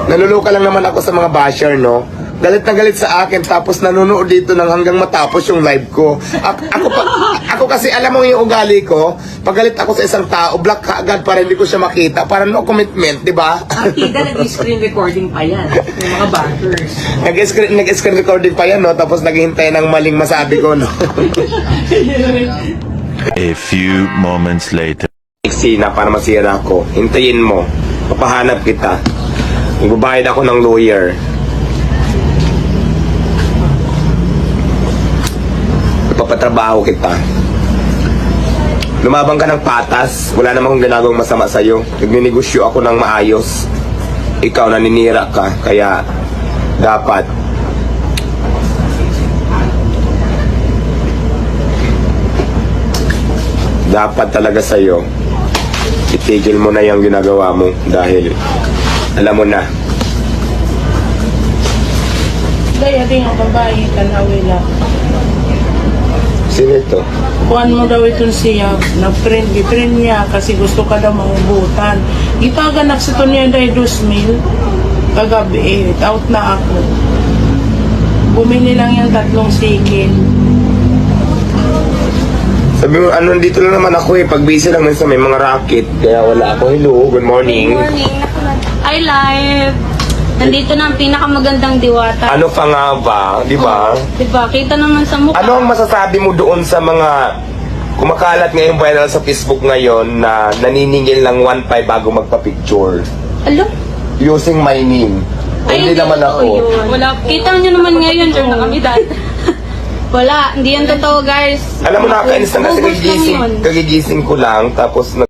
Naluluka lang naman ako sa mga basher, no? Galit na galit sa akin, tapos nanonood dito ng hanggang matapos yung live ko. Ako kasi, alam mo yung ugali ko, pag galit ako sa isang tao, block ka agad para hindi ko siya makita, para no commitment, di ba? Akida, nag-screen recording pa yan. Yung mga backers. Nag-screen recording pa yan, no? Tapos naghihintay ng maling masabi ko, no? A few moments later. Sina para masira ko. Hintayin mo. Papahanap kita. Magbabayad ako ng lawyer. Papatrabaho kita. Lumabang ka ng patas. Wala namang akong ginagawang masama sa'yo. Nagninegosyo ako ng maayos. Ikaw naninira ka. Kaya dapat talaga sa'yo, itigil mo na yung ginagawa mo dahil alam mo na. Daya din ang babae, tanawin lang. Sino ito? Kuhan mo daw itong siya, na-friend niya kasi gusto ka daw mahubutan. Itaganap sa ito niya dahil 2,000 kagabi, out na ako. Bumili lang yung 3 sikin. Sabi mo, ano, dito lang naman ako eh. Pag busy lang minsan may mga racket. Kaya wala ako. Hello, good morning. Good morning. Hi, live. Nandito na ang pinakamagandang diwata. Ano pa nga ba? Di ba? Diba? Kita naman sa mukha. Ano ang masasabi mo doon sa mga kumakalat ngayon viral sa Facebook ngayon na naniningil ng 1.5 bago magpa-picture? Alo? Using my name. Hindi naman totoo ako. yun. Wala. Kita nyo naman ngayon. Diyan na kami dahil. Wala. Hindi yan totoo, guys. Alam mo, nakakainis na kasi Ubus lang yun. kagigising ko lang tapos